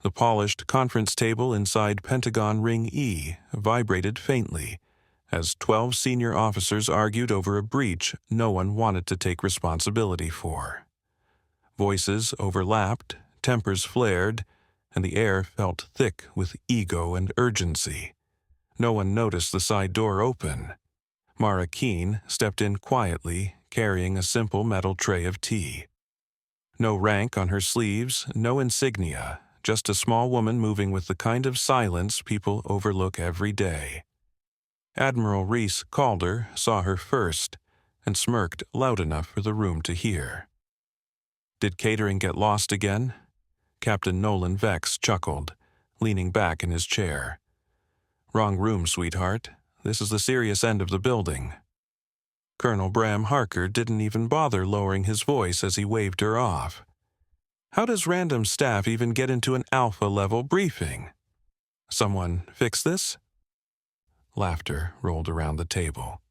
The polished conference table inside Pentagon Ring E vibrated faintly as 12 senior officers argued over a breach no one wanted to take responsibility for. Voices overlapped, tempers flared, and the air felt thick with ego and urgency. No one noticed the side door open. Mara Keene stepped in quietly, carrying a simple metal tray of tea. No rank on her sleeves, no insignia, just a small woman moving with the kind of silence people overlook every day. Admiral Reese Calder saw her first and smirked loud enough for the room to hear. Did catering get lost again? Captain Nolan Vex chuckled, leaning back in his chair. Wrong room, sweetheart. This is the serious end of the building. Colonel Bram Harker didn't even bother lowering his voice as he waved her off. How does random staff even get into an alpha-level briefing? Someone fix this? Laughter rolled around the table.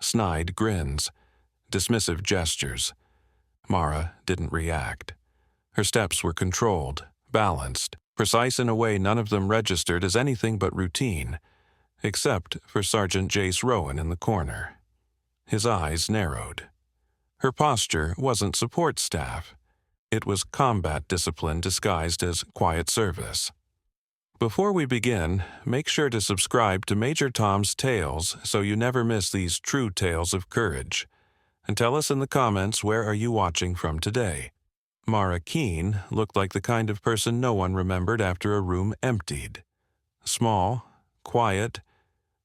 Snide grins, dismissive gestures. Mara didn't react. Her steps were controlled, balanced, precise in a way none of them registered as anything but routine, except for Sergeant Jace Rowan in the corner. His eyes narrowed. Her posture wasn't support staff. It was combat discipline disguised as quiet service. Before we begin, make sure to subscribe to Major Tom's Tales so you never miss these true tales of courage. And tell us in the comments, where are you watching from today? Mara Keene looked like the kind of person no one remembered after a room emptied. Small, quiet,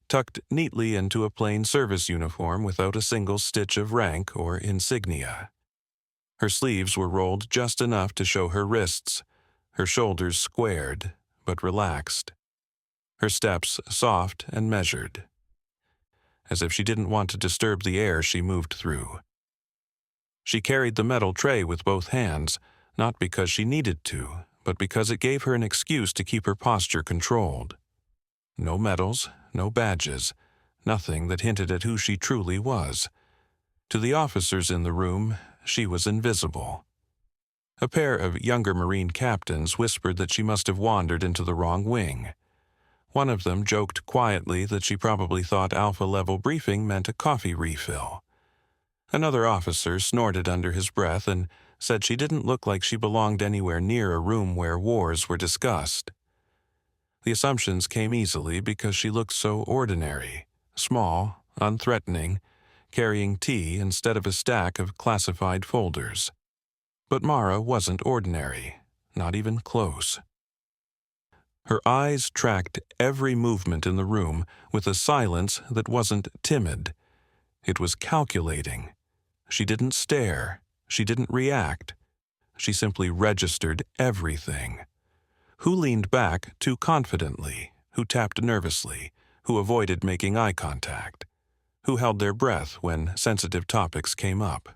tucked neatly into a plain service uniform without a single stitch of rank or insignia. Her sleeves were rolled just enough to show her wrists, her shoulders squared, but relaxed. Her steps soft and measured, as if she didn't want to disturb the air she moved through. She carried the metal tray with both hands, not because she needed to, but because it gave her an excuse to keep her posture controlled. No medals, no badges, nothing that hinted at who she truly was. To the officers in the room, she was invisible. A pair of younger Marine captains whispered that she must have wandered into the wrong wing. One of them joked quietly that she probably thought alpha-level briefing meant a coffee refill. Another officer snorted under his breath and said she didn't look like she belonged anywhere near a room where wars were discussed. The assumptions came easily because she looked so ordinary, small, unthreatening, carrying tea instead of a stack of classified folders. But Mara wasn't ordinary, not even close. Her eyes tracked every movement in the room with a silence that wasn't timid. It was calculating. She didn't stare. She didn't react. She simply registered everything. Who leaned back too confidently? Who tapped nervously? Who avoided making eye contact? Who held their breath when sensitive topics came up?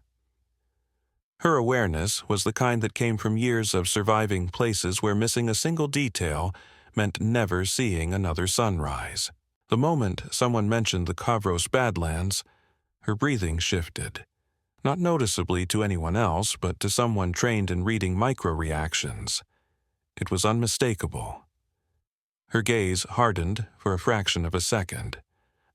Her awareness was the kind that came from years of surviving places where missing a single detail meant never seeing another sunrise. The moment someone mentioned the Kavros Badlands, her breathing shifted. Not noticeably to anyone else, but to someone trained in reading micro-reactions. It was unmistakable. Her gaze hardened for a fraction of a second,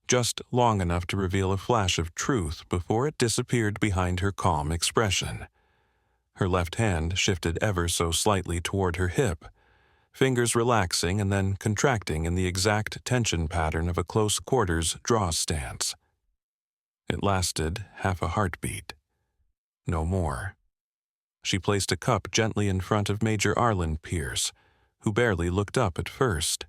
just long enough to reveal a flash of truth before it disappeared behind her calm expression. Her left hand shifted ever so slightly toward her hip, fingers relaxing and then contracting in the exact tension pattern of a close-quarters draw stance. It lasted half a heartbeat. No more. She placed a cup gently in front of Major Arlen Pierce, who barely looked up at first.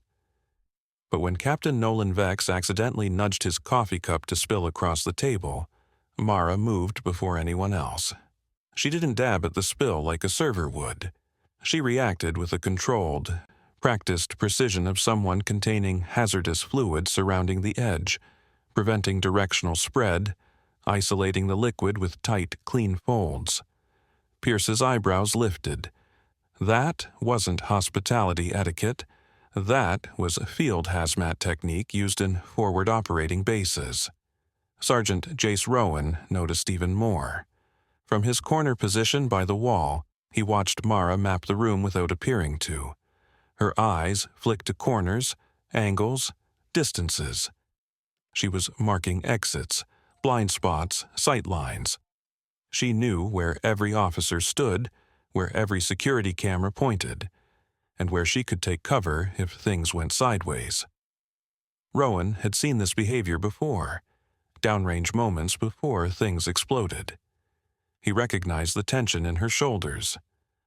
But when Captain Nolan Vex accidentally nudged his coffee cup to spill across the table, Mara moved before anyone else. She didn't dab at the spill like a server would. She reacted with a controlled, practiced precision of someone containing hazardous fluid surrounding the edge, preventing directional spread, isolating the liquid with tight, clean folds. Pierce's eyebrows lifted. That wasn't hospitality etiquette. That was a field hazmat technique used in forward operating bases. Sergeant Jace Rowan noticed even more. From his corner position by the wall, he watched Mara map the room without appearing to. Her eyes flicked to corners, angles, distances. She was marking exits, blind spots, sight lines. She knew where every officer stood, where every security camera pointed, and where she could take cover if things went sideways. Rowan had seen this behavior before, downrange moments before things exploded. He recognized the tension in her shoulders,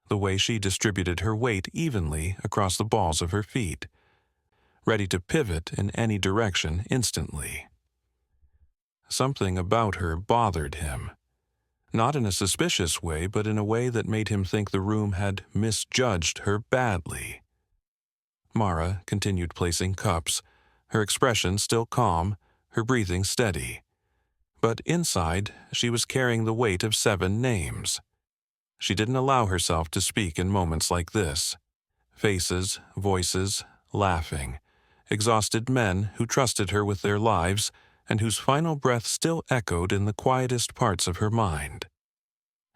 the way she distributed her weight evenly across the balls of her feet, ready to pivot in any direction instantly. Something about her bothered him, not in a suspicious way, but in a way that made him think the room had misjudged her badly. Mara continued placing cups, her expression still calm, her breathing steady. But inside, she was carrying the weight of 7 names. She didn't allow herself to speak in moments like this. Faces, voices, laughing. Exhausted men who trusted her with their lives and whose final breath still echoed in the quietest parts of her mind.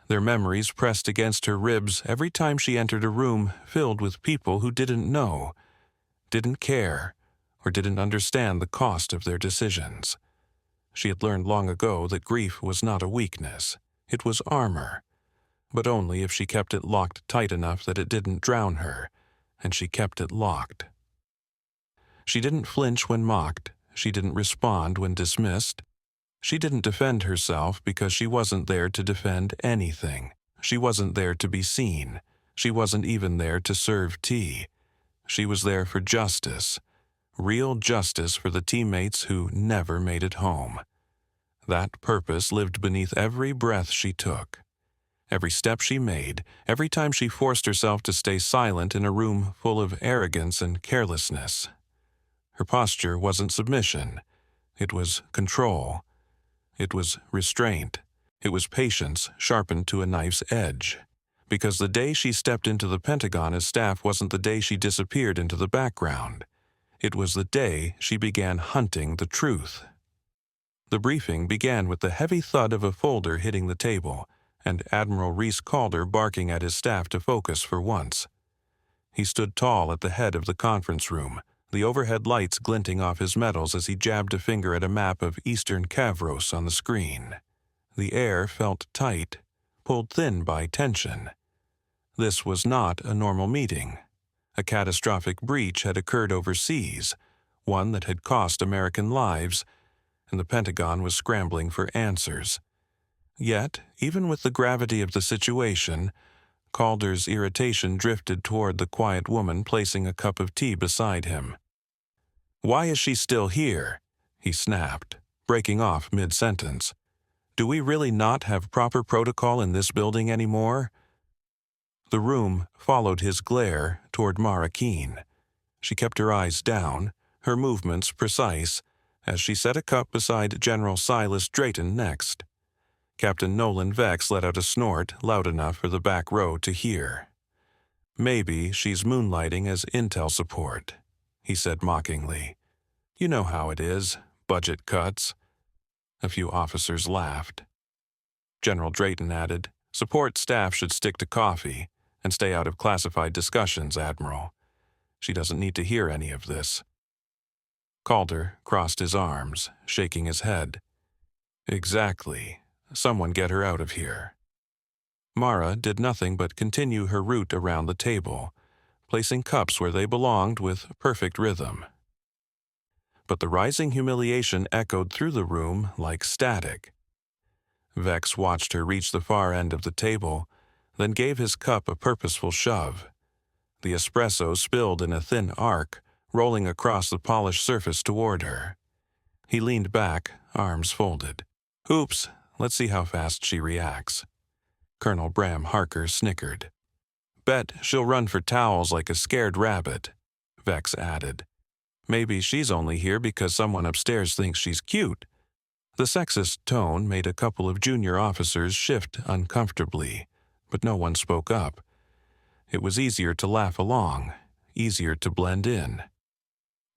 Their memories pressed against her ribs every time she entered a room filled with people who didn't know, didn't care, or didn't understand the cost of their decisions. She had learned long ago that grief was not a weakness. It was armor, but only if she kept it locked tight enough that it didn't drown her, and she kept it locked. She didn't flinch when mocked. She didn't respond when dismissed. She didn't defend herself because she wasn't there to defend anything. She wasn't there to be seen. She wasn't even there to serve tea. She was there for justice, real justice for the teammates who never made it home. That purpose lived beneath every breath she took, every step she made, every time she forced herself to stay silent in a room full of arrogance and carelessness. Her posture wasn't submission. It was control. It was restraint. It was patience sharpened to a knife's edge. Because the day she stepped into the Pentagon as staff wasn't the day she disappeared into the background. It was the day she began hunting the truth. The briefing began with the heavy thud of a folder hitting the table, and Admiral Reese Calder barking at his staff to focus for once. He stood tall at the head of the conference room, the overhead lights glinting off his medals as he jabbed a finger at a map of eastern Kavros on the screen. The air felt tight, pulled thin by tension. This was not a normal meeting. A catastrophic breach had occurred overseas, one that had cost American lives, and the Pentagon was scrambling for answers. Yet, even with the gravity of the situation, Calder's irritation drifted toward the quiet woman placing a cup of tea beside him. "Why is she still here?" he snapped, breaking off mid-sentence. "Do we really not have proper protocol in this building anymore?" The room followed his glare toward Mara Keene. She kept her eyes down, her movements precise, as she set a cup beside General Silas Drayton next. Captain Nolan Vex let out a snort loud enough for the back row to hear. "Maybe she's moonlighting as intel support," he said mockingly. "You know how it is, budget cuts." A few officers laughed. General Drayton added, "Support staff should stick to coffee and stay out of classified discussions, Admiral. She doesn't need to hear any of this." Calder crossed his arms, shaking his head. "Exactly. Someone get her out of here." Mara did nothing but continue her route around the table, placing cups where they belonged with perfect rhythm. But the rising humiliation echoed through the room like static. Vex watched her reach the far end of the table, then gave his cup a purposeful shove. The espresso spilled in a thin arc, rolling across the polished surface toward her. He leaned back, arms folded. "Oops, let's see how fast she reacts." Colonel Bram Harker snickered. "Bet she'll run for towels like a scared rabbit," Vex added. "Maybe she's only here because someone upstairs thinks she's cute." The sexist tone made a couple of junior officers shift uncomfortably, but no one spoke up. It was easier to laugh along, easier to blend in.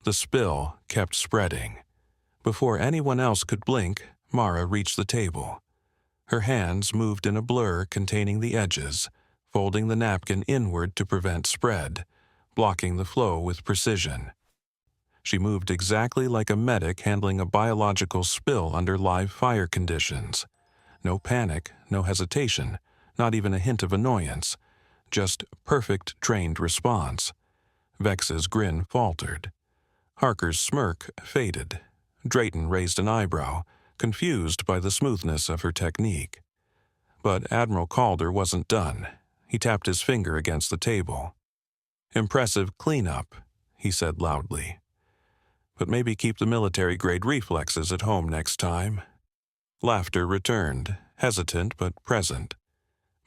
The spill kept spreading. Before anyone else could blink, Mara reached the table. Her hands moved in a blur containing the edges, folding the napkin inward to prevent spread, blocking the flow with precision. She moved exactly like a medic handling a biological spill under live fire conditions. No panic, no hesitation, not even a hint of annoyance. Just perfect trained response. Vex's grin faltered. Harker's smirk faded. Drayton raised an eyebrow, confused by the smoothness of her technique. But Admiral Calder wasn't done. He tapped his finger against the table. "Impressive cleanup," he said loudly. "But maybe keep the military-grade reflexes at home next time." Laughter returned, hesitant but present.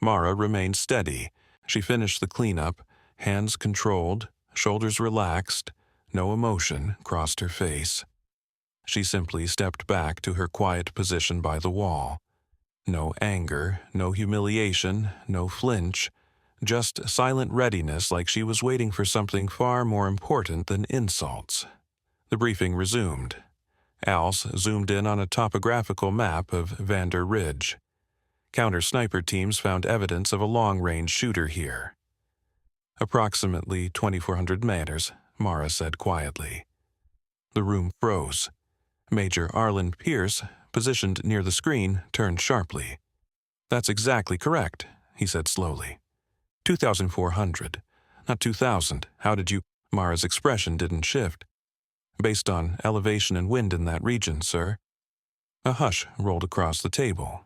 Mara remained steady. She finished the cleanup, hands controlled, shoulders relaxed, no emotion crossed her face. She simply stepped back to her quiet position by the wall. No anger, no humiliation, no flinch, just silent readiness like she was waiting for something far more important than insults. The briefing resumed. Als zoomed in on a topographical map of Vander Ridge. Counter-sniper teams found evidence of a long-range shooter here. "Approximately 2,400 meters," Mara said quietly. The room froze. Major Arlen Pierce, positioned near the screen, turned sharply. "That's exactly correct," he said slowly. 2,400. Not 2,000. How did you— Mara's expression didn't shift. "Based on elevation and wind in that region, sir." A hush rolled across the table.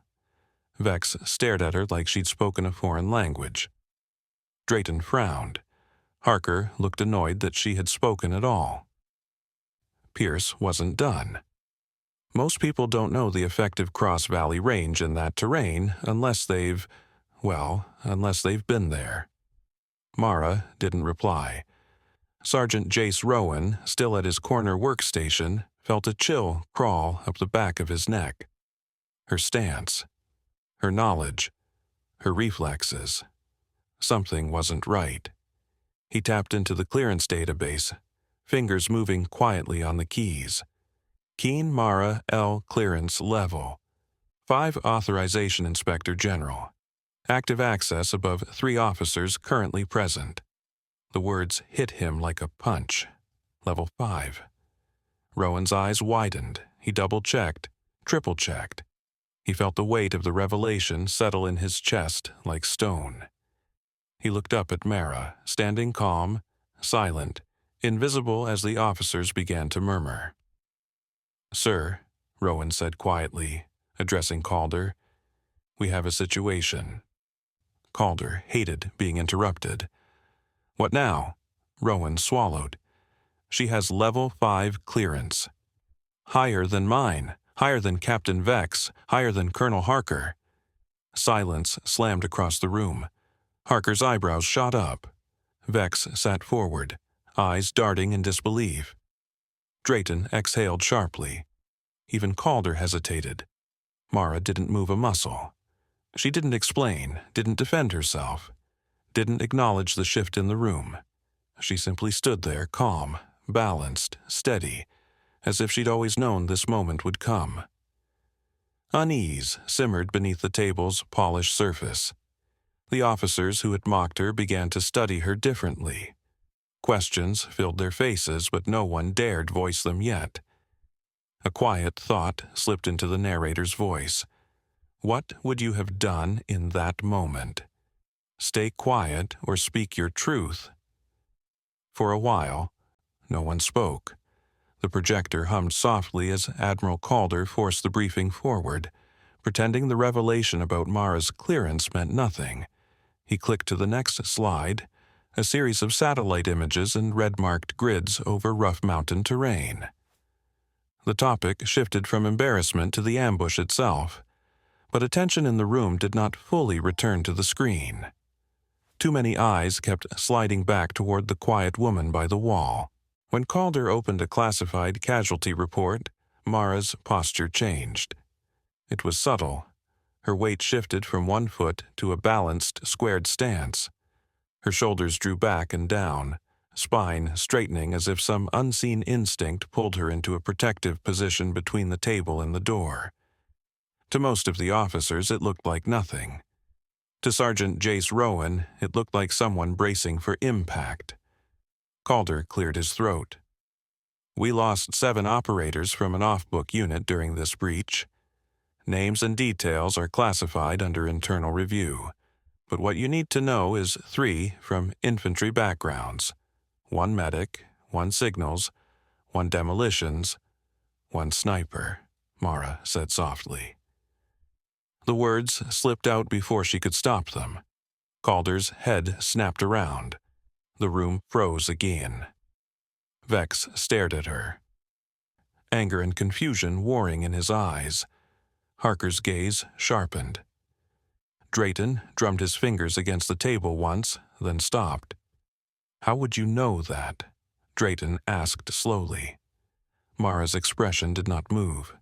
Vex stared at her like she'd spoken a foreign language. Drayton frowned. Harker looked annoyed that she had spoken at all. Pierce wasn't done. "Most people don't know the effective cross-valley range in that terrain unless they've been there." Mara didn't reply. Sergeant Jace Rowan, still at his corner workstation, felt a chill crawl up the back of his neck. Her stance, her knowledge, her reflexes. Something wasn't right. He tapped into the clearance database, fingers moving quietly on the keys. Keen Mara L clearance level. 5 Authorization Inspector General. Active access above 3 officers currently present. The words hit him like a punch. Level 5. Rowan's eyes widened. He double-checked, triple-checked. He felt the weight of the revelation settle in his chest like stone. He looked up at Mara, standing calm, silent, invisible as the officers began to murmur. "Sir," Rowan said quietly, addressing Calder, "we have a situation." Calder hated being interrupted. "What now?" Rowan swallowed. "She has level 5 clearance. Higher than mine, higher than Captain Vex, higher than Colonel Harker." Silence slammed across the room. Harker's eyebrows shot up. Vex sat forward, eyes darting in disbelief. Drayton exhaled sharply. Even Calder hesitated. Mara didn't move a muscle. She didn't explain, didn't defend herself, didn't acknowledge the shift in the room. She simply stood there, calm, balanced, steady, as if she'd always known this moment would come. Unease simmered beneath the table's polished surface. The officers who had mocked her began to study her differently. Questions filled their faces, but no one dared voice them yet. A quiet thought slipped into the narrator's voice. What would you have done in that moment? Stay quiet or speak your truth? For a while, no one spoke. The projector hummed softly as Admiral Calder forced the briefing forward, pretending the revelation about Mara's clearance meant nothing. He clicked to the next slide, a series of satellite images and red-marked grids over rough mountain terrain. The topic shifted from embarrassment to the ambush itself, but attention in the room did not fully return to the screen. Too many eyes kept sliding back toward the quiet woman by the wall. When Calder opened a classified casualty report, Mara's posture changed. It was subtle. Her weight shifted from one foot to a balanced, squared stance. Her shoulders drew back and down, spine straightening as if some unseen instinct pulled her into a protective position between the table and the door. To most of the officers, it looked like nothing. To Sergeant Jace Rowan, it looked like someone bracing for impact. Calder cleared his throat. We lost 7 operators from an off-book unit during this breach. Names and details are classified under internal review, but what you need to know is 3 from infantry backgrounds, 1 medic, 1 signals, 1 demolitions, 1 sniper, Mara said softly. The words slipped out before she could stop them. Calder's head snapped around. The room froze again. Vex stared at her, anger and confusion warring in his eyes. Harker's gaze sharpened. Drayton drummed his fingers against the table once, then stopped. "How would you know that?" Drayton asked slowly. Mara's expression did not move.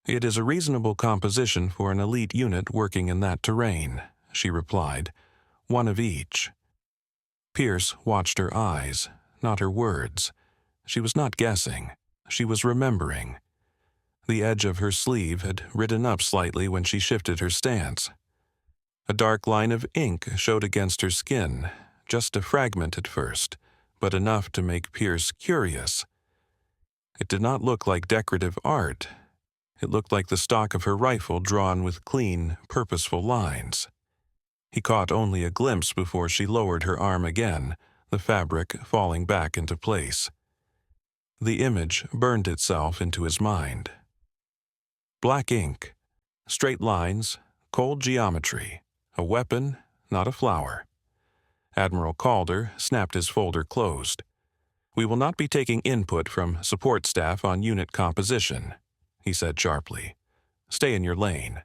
"It is a reasonable composition for an elite unit working in that terrain," she replied. "1 of each." Pierce watched her eyes, not her words. She was not guessing. She was remembering. The edge of her sleeve had ridden up slightly when she shifted her stance. A dark line of ink showed against her skin, just a fragment at first, but enough to make Pierce curious. It did not look like decorative art. It looked like the stock of her rifle drawn with clean, purposeful lines. He caught only a glimpse before she lowered her arm again, the fabric falling back into place. The image burned itself into his mind. Black ink, straight lines, cold geometry, a weapon, not a flower. Admiral Calder snapped his folder closed. "We will not be taking input from support staff on unit composition," he said sharply. "Stay in your lane."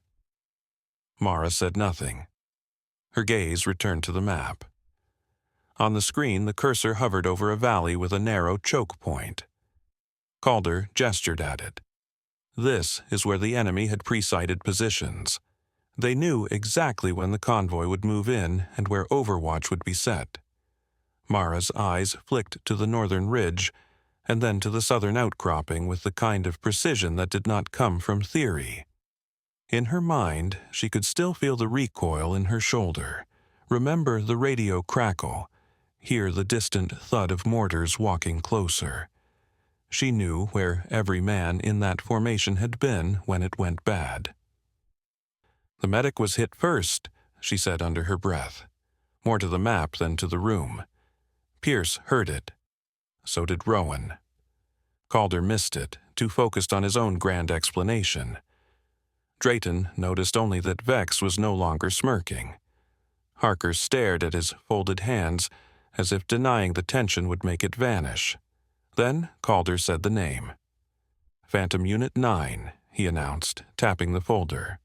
Mara said nothing. Her gaze returned to the map. On the screen, the cursor hovered over a valley with a narrow choke point. Calder gestured at it. This is where the enemy had pre-sighted positions. They knew exactly when the convoy would move in and where overwatch would be set. Mara's eyes flicked to the northern ridge and then to the southern outcropping with the kind of precision that did not come from theory. In her mind, she could still feel the recoil in her shoulder, remember the radio crackle, hear the distant thud of mortars walking closer. She knew where every man in that formation had been when it went bad. "The medic was hit first," she said under her breath, more to the map than to the room. Pierce heard it. So did Rowan. Calder missed it, too focused on his own grand explanation. Drayton noticed only that Vex was no longer smirking. Harker stared at his folded hands as if denying the tension would make it vanish. Then Calder said the name. "Phantom Unit 9, he announced, tapping the folder.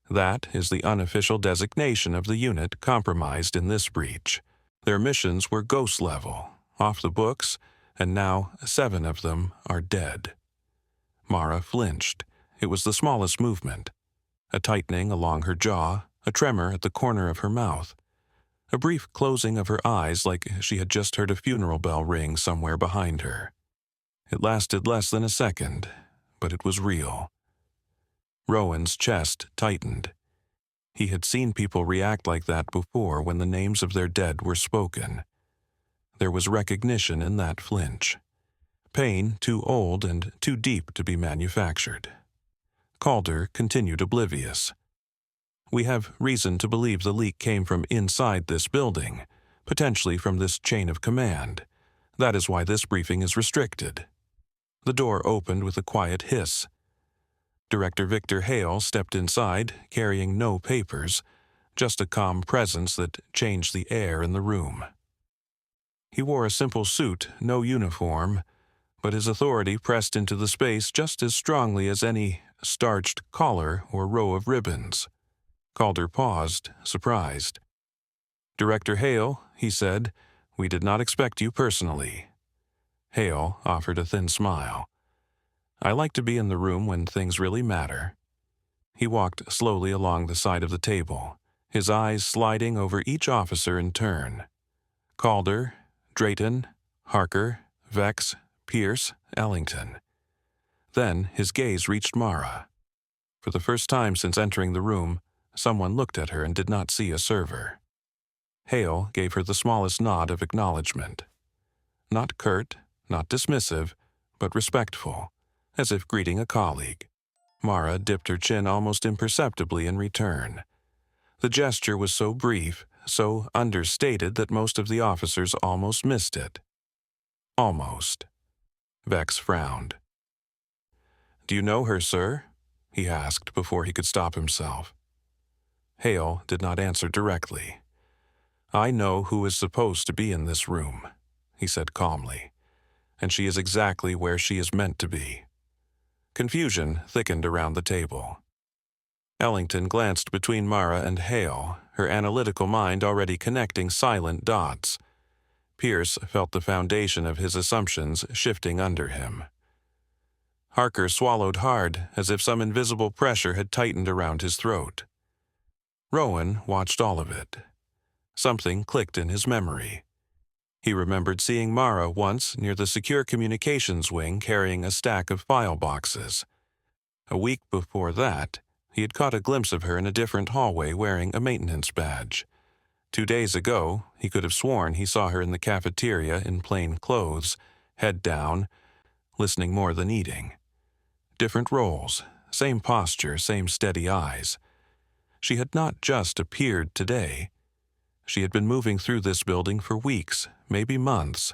"That is the unofficial designation of the unit compromised in this breach. Their missions were ghost level, off the books, and now 7 of them are dead." Mara flinched. It was the smallest movement. A tightening along her jaw, a tremor at the corner of her mouth. A brief closing of her eyes like she had just heard a funeral bell ring somewhere behind her. It lasted less than a second, but it was real. Rowan's chest tightened. He had seen people react like that before when the names of their dead were spoken. There was recognition in that flinch. Pain too old and too deep to be manufactured. Calder continued oblivious. "We have reason to believe the leak came from inside this building, potentially from this chain of command. That is why this briefing is restricted." The door opened with a quiet hiss. Director Victor Hale stepped inside, carrying no papers, just a calm presence that changed the air in the room. He wore a simple suit, no uniform, but his authority pressed into the space just as strongly as any starched collar or row of ribbons. Calder paused, surprised. "Director Hale," he said, "we did not expect you personally." Hale offered a thin smile. "I like to be in the room when things really matter." He walked slowly along the side of the table, his eyes sliding over each officer in turn. Calder, Drayton, Harker, Vex, Pierce, Ellington. Then his gaze reached Mara. For the first time since entering the room, someone looked at her and did not see a server. Hale gave her the smallest nod of acknowledgement. not curt, not dismissive, but respectful, as if greeting a colleague. Mara dipped her chin almost imperceptibly in return. The gesture was so brief, so understated that most of the officers almost missed it. Almost. Vex frowned. "Do you know her, sir?" he asked before he could stop himself. Hale did not answer directly. "I know who is supposed to be in this room," he said calmly, "and she is exactly where she is meant to be." Confusion thickened around the table. Ellington glanced between Mara and Hale, her analytical mind already connecting silent dots. Pierce felt the foundation of his assumptions shifting under him. Harker swallowed hard, as if some invisible pressure had tightened around his throat. Rowan watched all of it. Something clicked in his memory. He remembered seeing Mara once near the secure communications wing carrying a stack of file boxes. A week before that, he had caught a glimpse of her in a different hallway wearing a maintenance badge. 2 days ago, he could have sworn he saw her in the cafeteria in plain clothes, head down, listening more than eating. Different roles, same posture, same steady eyes. She had not just appeared today. She had been moving through this building for weeks, maybe months,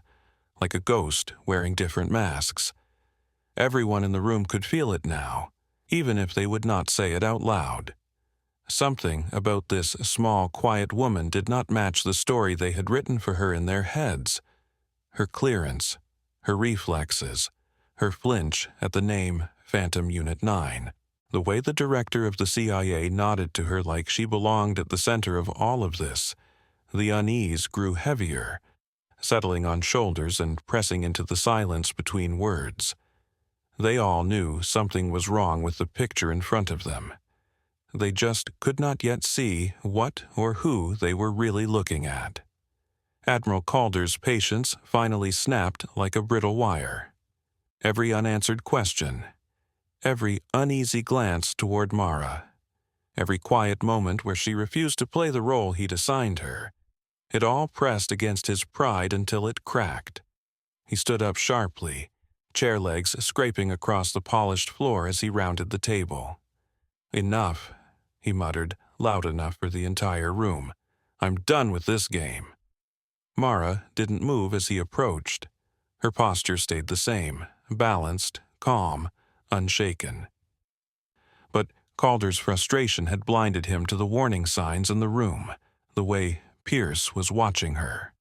like a ghost wearing different masks. Everyone in the room could feel it now, even if they would not say it out loud. Something about this small, quiet woman did not match the story they had written for her in their heads. Her clearance, her reflexes, her flinch at the name Phantom Unit 9. The way the director of the CIA nodded to her like she belonged at the center of all of this. The unease grew heavier, settling on shoulders and pressing into the silence between words. They all knew something was wrong with the picture in front of them. They just could not yet see what or who they were really looking at. Admiral Calder's patience finally snapped like a brittle wire. Every unanswered question, every uneasy glance toward Mara, every quiet moment where she refused to play the role he'd assigned her, it all pressed against his pride until it cracked. He stood up sharply, chair legs scraping across the polished floor as he rounded the table. "Enough," he muttered, loud enough for the entire room. "I'm done with this game." Mara didn't move as he approached. Her posture stayed the same, balanced, calm, unshaken. But Calder's frustration had blinded him to the warning signs in the room, the way Pierce was watching her.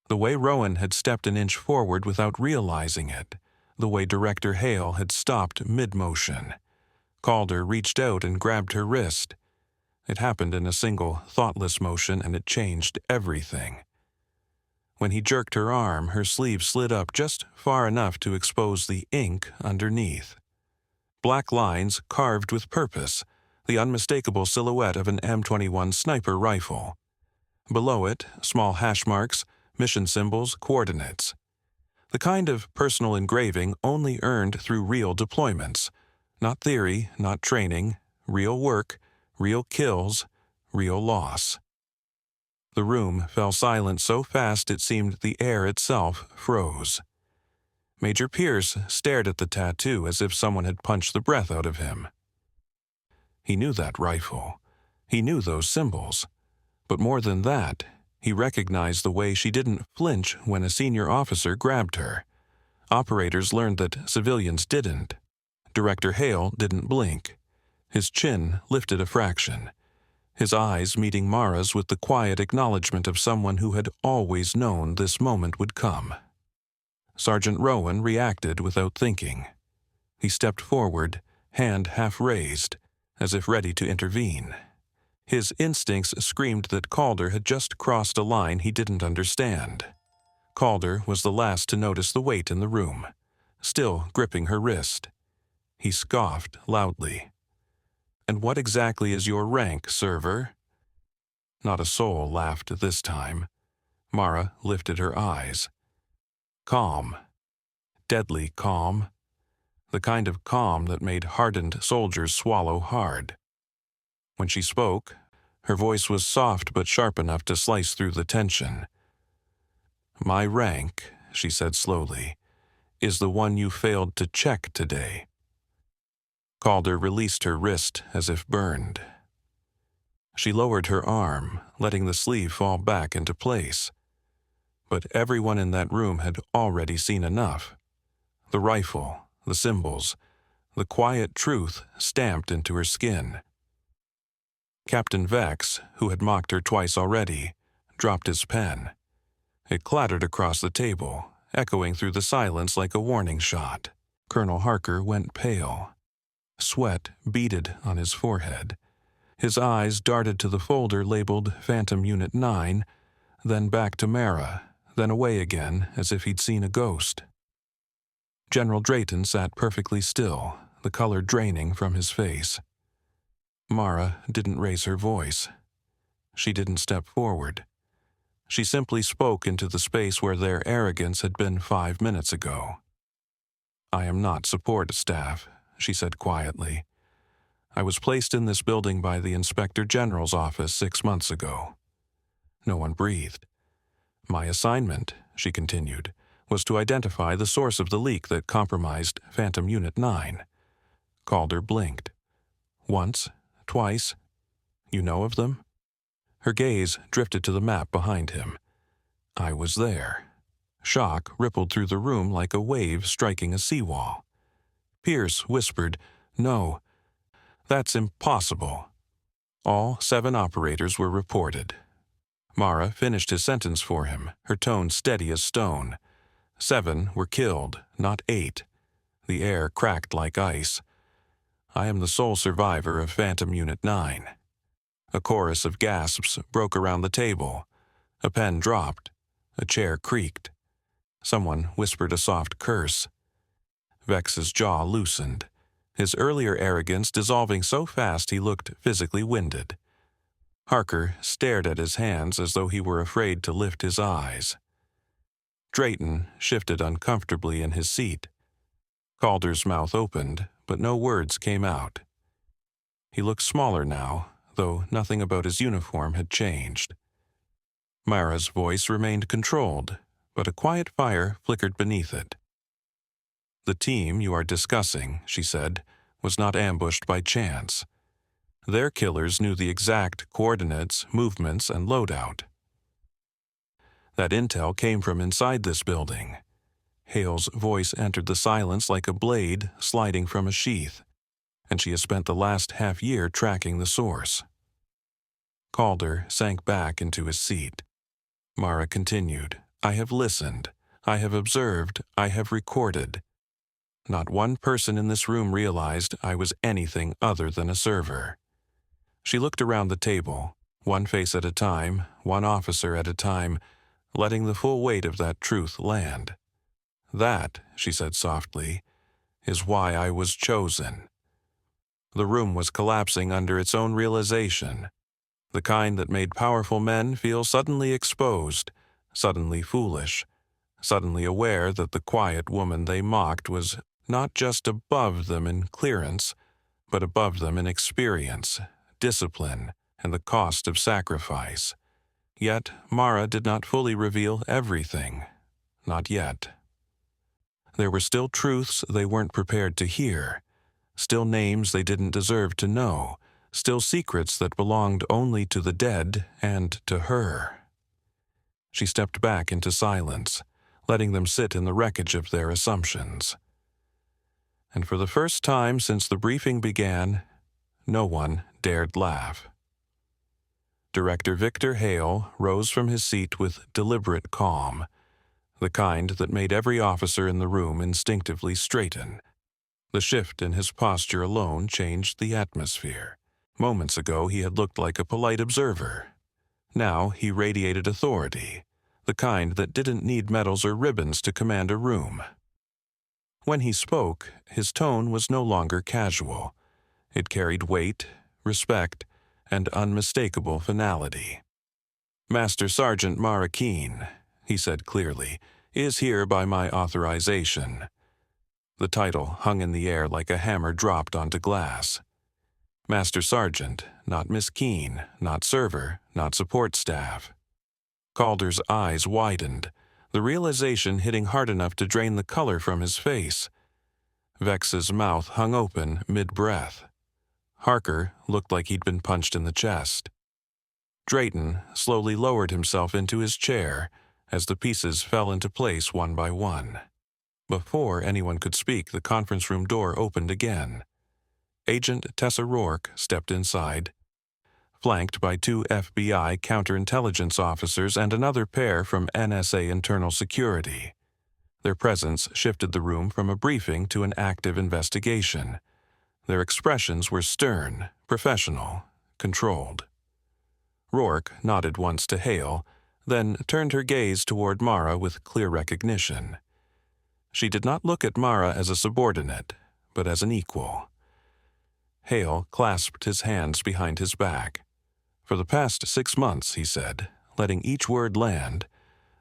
The way Rowan had stepped an inch forward without realizing it, the way Director Hale had stopped mid-motion. Calder reached out and grabbed her wrist. It happened in a single, thoughtless motion, and it changed everything. When he jerked her arm, her sleeve slid up just far enough to expose the ink underneath. Black lines carved with purpose, the unmistakable silhouette of an M21 sniper rifle. Below it, small hash marks, mission symbols, coordinates. The kind of personal engraving only earned through real deployments. Not theory, not training, real work, real kills, real loss. The room fell silent so fast it seemed the air itself froze. Major Pierce stared at the tattoo as if someone had punched the breath out of him. He knew that rifle. He knew those symbols. But more than that, he recognized the way she didn't flinch when a senior officer grabbed her. Operators learned that civilians didn't. Director Hale didn't blink. His chin lifted a fraction, his eyes meeting Mara's with the quiet acknowledgement of someone who had always known this moment would come. Sergeant Rowan reacted without thinking. He stepped forward, hand half raised, as if ready to intervene. His instincts screamed that Calder had just crossed a line he didn't understand. Calder was the last to notice the weight in the room, still gripping her wrist. He scoffed loudly. "And what exactly is your rank, server?" Not a soul laughed this time. Mara lifted her eyes. Calm. Deadly calm. The kind of calm that made hardened soldiers swallow hard. When she spoke, her voice was soft but sharp enough to slice through the tension. "My rank she said slowly, is the one you failed to check today. Calder released her wrist as if burned. She lowered her arm, letting the sleeve fall back into place. But everyone in that room had already seen enough. The rifle, the symbols, the quiet truth stamped into her skin. Captain Vex, who had mocked her twice already, dropped his pen. It clattered across the table, echoing through the silence like a warning shot. Colonel Harker went pale. Sweat beaded on his forehead. His eyes darted to the folder labeled Phantom Unit 9, then back to Mara, then away again as if he'd seen a ghost. General Drayton sat perfectly still, the color draining from his face. Mara didn't raise her voice. She didn't step forward. She simply spoke into the space where their arrogance had been 5 minutes ago. "I am not support staff," she said quietly. "I was placed in this building by the Inspector General's office 6 months ago." No one breathed. "My assignment," she continued, "was to identify the source of the leak that compromised Phantom Unit 9. Calder blinked. "Once? Twice? You know of them?" Her gaze drifted to the map behind him. "I was there." Shock rippled through the room like a wave striking a seawall. Pierce whispered, "No, that's impossible." All 7 operators were reported. Mara finished his sentence for him, her tone steady as stone. 7 were killed, not 8. The air cracked like ice. "I am the sole survivor of Phantom Unit 9. A chorus of gasps broke around the table. A pen dropped. A chair creaked. Someone whispered a soft curse. Vex's jaw loosened, his earlier arrogance dissolving so fast he looked physically winded. Harker stared at his hands as though he were afraid to lift his eyes. Drayton shifted uncomfortably in his seat. Calder's mouth opened, but no words came out. He looked smaller now, though nothing about his uniform had changed. Mara's voice remained controlled, but a quiet fire flickered beneath it. "The team you are discussing," she said, "was not ambushed by chance. Their killers knew the exact coordinates, movements, and loadout. That intel came from inside this building." Hale's voice entered the silence like a blade sliding from a sheath, "and she has spent the last half-year tracking the source." Calder sank back into his seat. Mara continued, "I have listened. I have observed. I have recorded. Not one person in this room realized I was anything other than a server." She looked around the table, one face at a time, one officer at a time, letting the full weight of that truth land. "That," she said softly, "is why I was chosen." The room was collapsing under its own realization, the kind that made powerful men feel suddenly exposed, suddenly foolish, suddenly aware that the quiet woman they mocked was not just above them in clearance, but above them in experience, discipline, and the cost of sacrifice. Yet Mara did not fully reveal everything. Not yet. There were still truths they weren't prepared to hear, still names they didn't deserve to know, still secrets that belonged only to the dead and to her. She stepped back into silence, letting them sit in the wreckage of their assumptions. And for the first time since the briefing began, no one dared laugh. Director Victor Hale rose from his seat with deliberate calm, the kind that made every officer in the room instinctively straighten. The shift in his posture alone changed the atmosphere. Moments ago he had looked like a polite observer. Now he radiated authority, the kind that didn't need medals or ribbons to command a room. When he spoke, his tone was no longer casual. It carried weight, respect, and unmistakable finality. "Master Sergeant Mara Keene," he said clearly, "is here by my authorization." The title hung in the air like a hammer dropped onto glass. Master Sergeant, not Miss Keene, not server, not support staff. Calder's eyes widened, the realization hitting hard enough to drain the color from his face. Vex's mouth hung open mid-breath. Harker looked like he'd been punched in the chest. Drayton slowly lowered himself into his chair as the pieces fell into place one by one. Before anyone could speak, the conference room door opened again. Agent Tessa Rourke stepped inside, flanked by 2 FBI counterintelligence officers and another pair from NSA Internal Security. Their presence shifted the room from a briefing to an active investigation. Their expressions were stern, professional, controlled. Rourke nodded once to Hale, then turned her gaze toward Mara with clear recognition. She did not look at Mara as a subordinate, but as an equal. Hale clasped his hands behind his back. For the past 6 months, he said, letting each word land,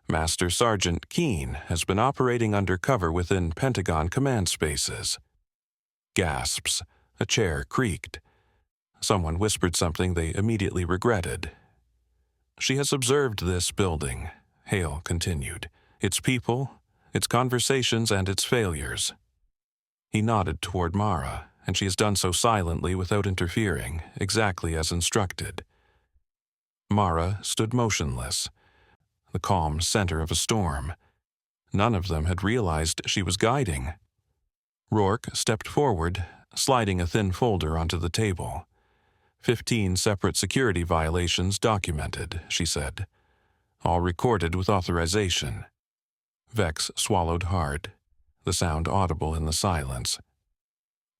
Master Sergeant Keene has been operating undercover within Pentagon command spaces. Gasps. A chair creaked. Someone whispered something they immediately regretted. She has observed this building, Hale continued, its people, its conversations, and its failures. He nodded toward Mara, and she has done so silently without interfering, exactly as instructed. Mara stood motionless, the calm center of a storm. None of them had realized she was guiding. Rourke stepped forward, sliding a thin folder onto the table. 15 separate security violations documented, she said, all recorded with authorization. Vex swallowed hard, the sound audible in the silence.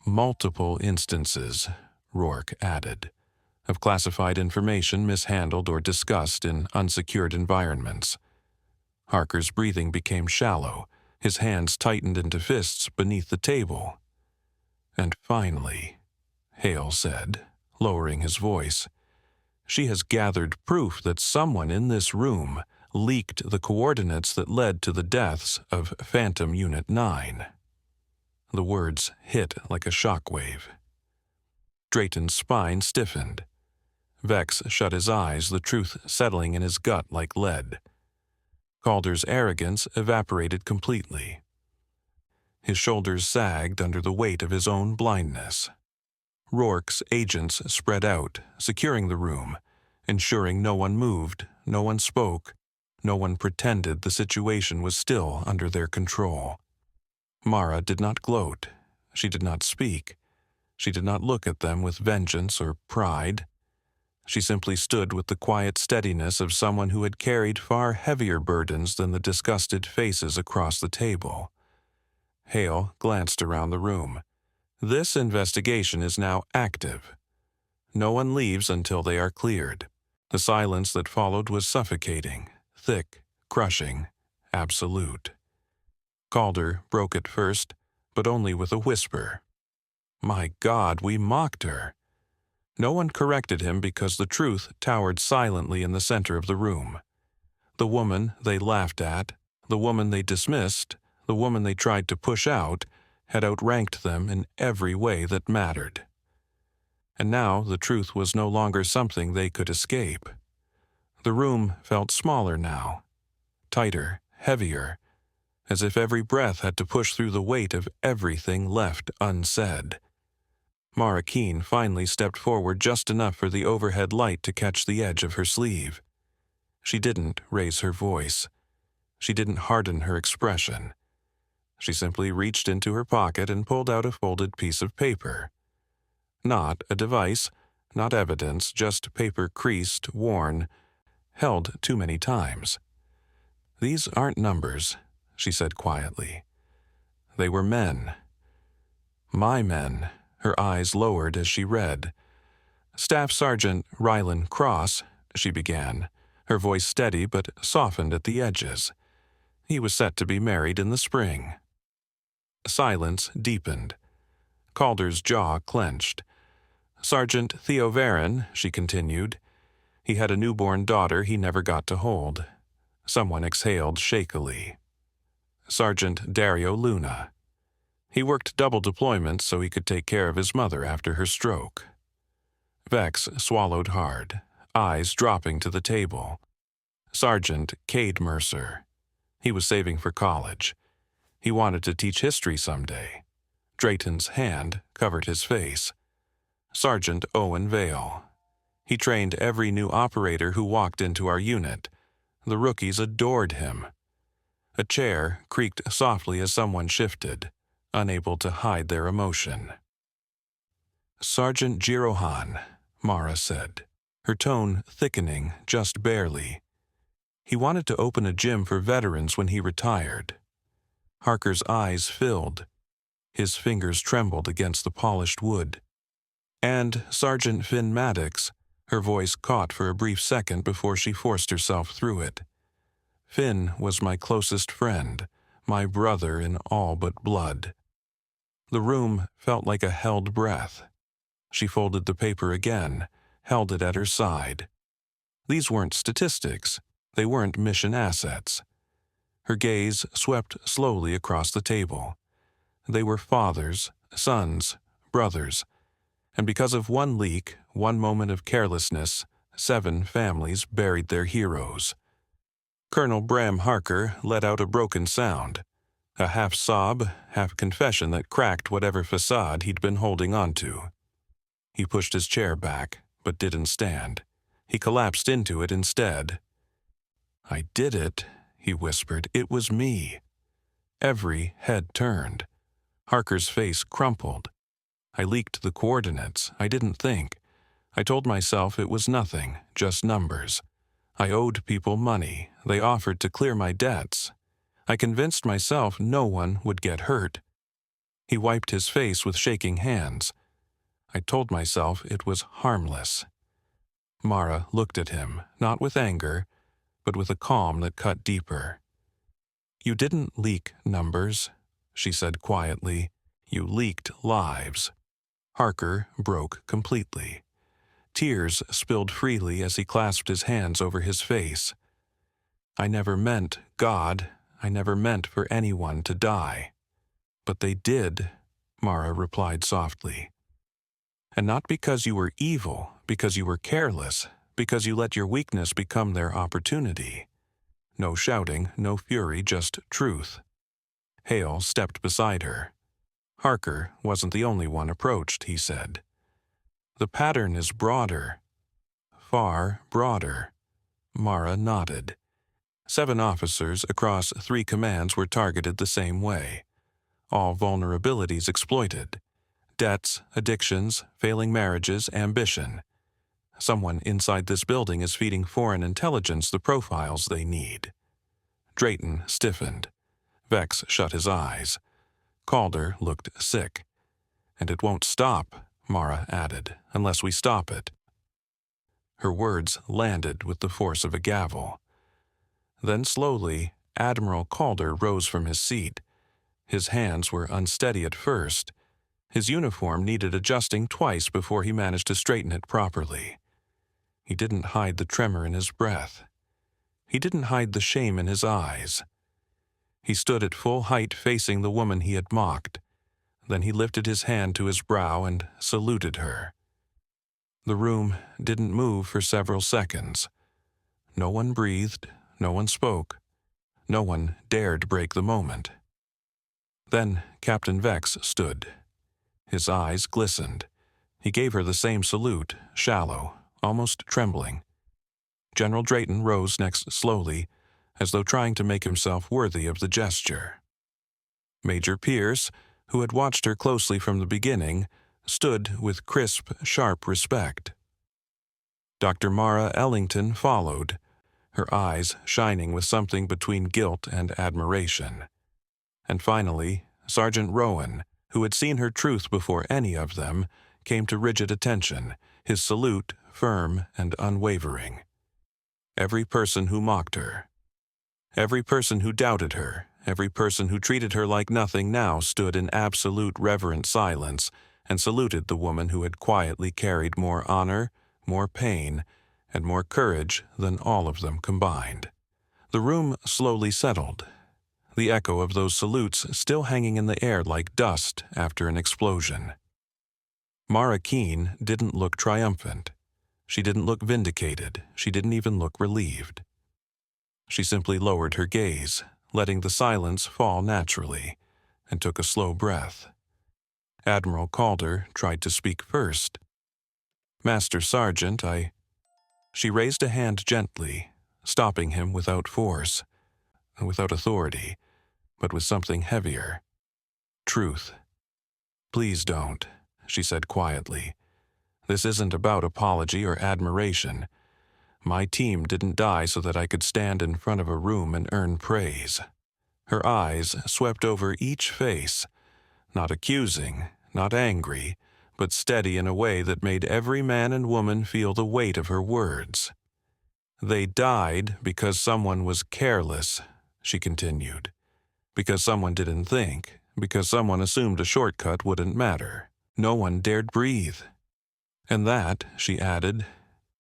Multiple instances, Rourke added, of classified information mishandled or discussed in unsecured environments. Harker's breathing became shallow, his hands tightened into fists beneath the table. And finally, Hale said, lowering his voice, she has gathered proof that someone in this room leaked the coordinates that led to the deaths of Phantom Unit 9. The words hit like a shockwave. Drayton's spine stiffened. Vex shut his eyes, the truth settling in his gut like lead. Calder's arrogance evaporated completely. His shoulders sagged under the weight of his own blindness. Rourke's agents spread out, securing the room, ensuring no one moved, no one spoke, no one pretended the situation was still under their control. Mara did not gloat. She did not speak. She did not look at them with vengeance or pride. She simply stood with the quiet steadiness of someone who had carried far heavier burdens than the disgusted faces across the table. Hale glanced around the room. This investigation is now active. No one leaves until they are cleared. The silence that followed was suffocating, thick, crushing, absolute. Calder broke it first, but only with a whisper. My God, we mocked her. No one corrected him because the truth towered silently in the center of the room. The woman they laughed at, the woman they dismissed, the woman they tried to push out, had outranked them in every way that mattered. And now the truth was no longer something they could escape. The room felt smaller now, tighter, heavier, as if every breath had to push through the weight of everything left unsaid. Mara Keene finally stepped forward just enough for the overhead light to catch the edge of her sleeve. She didn't raise her voice. She didn't harden her expression. She simply reached into her pocket and pulled out a folded piece of paper. Not a device, not evidence, just paper creased, worn, held too many times. These aren't numbers, she said quietly. They were men. My men. Her eyes lowered as she read. Staff Sergeant Rylan Cross, she began, her voice steady but softened at the edges. He was set to be married in the spring. Silence deepened. Calder's jaw clenched. Sergeant Theo Varon, she continued. He had a newborn daughter he never got to hold. Someone exhaled shakily. Sergeant Dario Luna. He worked double deployments so he could take care of his mother after her stroke. Vex swallowed hard, eyes dropping to the table. Sergeant Cade Mercer. He was saving for college. He wanted to teach history someday. Drayton's hand covered his face. Sergeant Owen Vale. He trained every new operator who walked into our unit. The rookies adored him. A chair creaked softly as someone shifted, unable to hide their emotion. Sergeant Girohan, Mara said, her tone thickening just barely. He wanted to open a gym for veterans when he retired. Harker's eyes filled. His fingers trembled against the polished wood. And Sergeant Finn Maddox, her voice caught for a brief second before she forced herself through it. Finn was my closest friend, my brother in all but blood. The room felt like a held breath. She folded the paper again, held it at her side. These weren't statistics. They weren't mission assets. Her gaze swept slowly across the table. They were fathers, sons, brothers, and because of one leak, one moment of carelessness, 7 families buried their heroes. Colonel Bram Harker let out a broken sound, a half-sob, half-confession that cracked whatever facade he'd been holding onto. He pushed his chair back, but didn't stand. He collapsed into it instead. "I did it," he whispered. "It was me." Every head turned. Harker's face crumpled. "I leaked the coordinates. I didn't think. I told myself it was nothing, just numbers. I owed people money. They offered to clear my debts. I convinced myself no one would get hurt." He wiped his face with shaking hands. "I told myself it was harmless." Mara looked at him, not with anger, but with a calm that cut deeper. "You didn't leak numbers," she said quietly. "You leaked lives." Harker broke completely. Tears spilled freely as he clasped his hands over his face. "I never meant, God, I never meant for anyone to die." "But they did," Mara replied softly. "And not because you were evil, because you were careless, because you let your weakness become their opportunity." No shouting, no fury, just truth. Hale stepped beside her. Harker wasn't the only one approached, he said. "The pattern is broader." "Far broader." Mara nodded. 7 officers across 3 commands were targeted the same way. All vulnerabilities exploited. Debts, addictions, failing marriages, ambition. Someone inside this building is feeding foreign intelligence the profiles they need. Drayton stiffened. Vex shut his eyes. Calder looked sick. "And it won't stop," Mara added, "unless we stop it." Her words landed with the force of a gavel. Then slowly, Admiral Calder rose from his seat. His hands were unsteady at first. His uniform needed adjusting twice before he managed to straighten it properly. He didn't hide the tremor in his breath. He didn't hide the shame in his eyes. He stood at full height facing the woman he had mocked. Then he lifted his hand to his brow and saluted her. The room didn't move for several seconds. No one breathed, no one spoke. No one dared break the moment. Then Captain Vex stood. His eyes glistened. He gave her the same salute, shallow, almost trembling. General Drayton rose next slowly, as though trying to make himself worthy of the gesture. Major Pierce, who had watched her closely from the beginning, stood with crisp, sharp respect. Dr. Mara Ellington followed, her eyes shining with something between guilt and admiration. And finally, Sergeant Rowan, who had seen her truth before any of them, came to rigid attention, his salute firm and unwavering. Every person who mocked her, every person who doubted her, every person who treated her like nothing now stood in absolute reverent silence and saluted the woman who had quietly carried more honor, more pain, and more courage than all of them combined. The room slowly settled, the echo of those salutes still hanging in the air like dust after an explosion. Mara Keene didn't look triumphant. She didn't look vindicated. She didn't even look relieved. She simply lowered her gaze, letting the silence fall naturally, and took a slow breath. Admiral Calder tried to speak first. "Master Sergeant, She raised a hand gently, stopping him without force, without authority, but with something heavier. "Truth. Please don't," she said quietly. "This isn't about apology or admiration. My team didn't die so that I could stand in front of a room and earn praise." Her eyes swept over each face, not accusing, not angry, but steady in a way that made every man and woman feel the weight of her words. "They died because someone was careless," she continued. "Because someone didn't think, because someone assumed a shortcut wouldn't matter. No one dared breathe. And that," she added,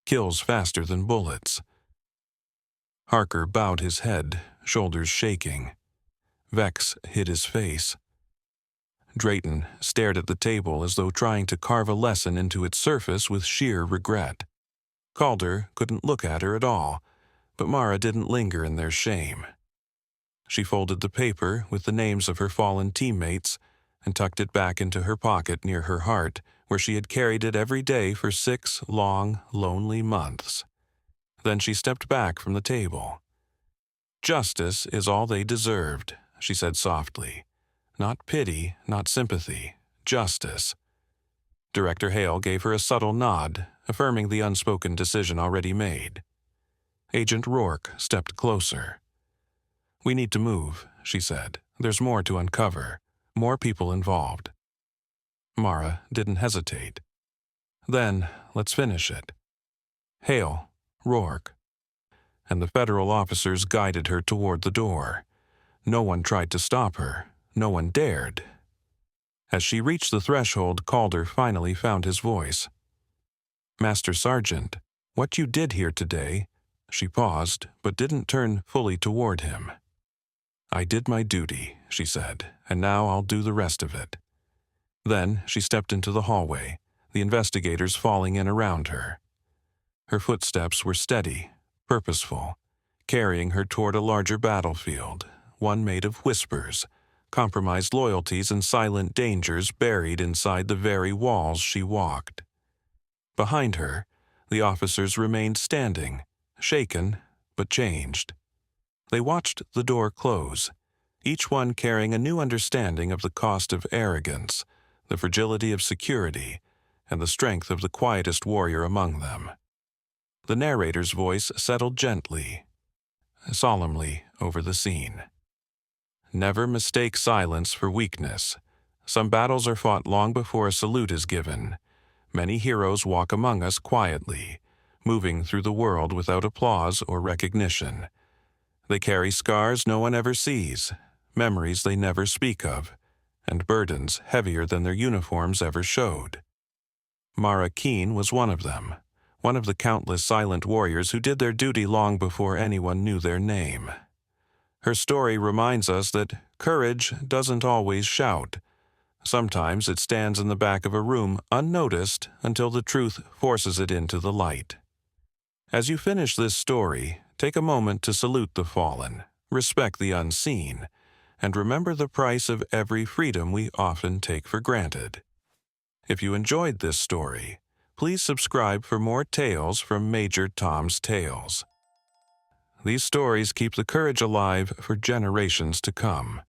"kills faster than bullets." Harker bowed his head, shoulders shaking. Vex hid his face. Drayton stared at the table as though trying to carve a lesson into its surface with sheer regret. Calder couldn't look at her at all, but Mara didn't linger in their shame. She folded the paper with the names of her fallen teammates and tucked it back into her pocket near her heart, where she had carried it every day for 6 long, lonely months. Then she stepped back from the table. "Justice is all they deserved," she said softly. "Not pity, not sympathy, justice." Director Hale gave her a subtle nod, affirming the unspoken decision already made. Agent Rourke stepped closer. "We need to move," she said. "There's more to uncover, more people involved." Mara didn't hesitate. "Then, let's finish it." Hale, Rourke, and the federal officers guided her toward the door. No one tried to stop her. No one dared. As she reached the threshold, Calder finally found his voice. "Master Sergeant, what you did here today—" She paused, but didn't turn fully toward him. "I did my duty," she said, "and now I'll do the rest of it." Then she stepped into the hallway, the investigators falling in around her. Her footsteps were steady, purposeful, carrying her toward a larger battlefield, one made of whispers, compromised loyalties and silent dangers buried inside the very walls she walked. Behind her, the officers remained standing, shaken but changed. They watched the door close, each one carrying a new understanding of the cost of arrogance, the fragility of security, and the strength of the quietest warrior among them. The narrator's voice settled gently, solemnly over the scene. "Never mistake silence for weakness. Some battles are fought long before a salute is given. Many heroes walk among us quietly, moving through the world without applause or recognition. They carry scars no one ever sees, memories they never speak of, and burdens heavier than their uniforms ever showed." Mara Keene was one of them, one of the countless silent warriors who did their duty long before anyone knew their name. Her story reminds us that courage doesn't always shout. Sometimes it stands in the back of a room unnoticed until the truth forces it into the light. As you finish this story, take a moment to salute the fallen, respect the unseen, and remember the price of every freedom we often take for granted. If you enjoyed this story, please subscribe for more tales from Major Tom's Tales. These stories keep the courage alive for generations to come.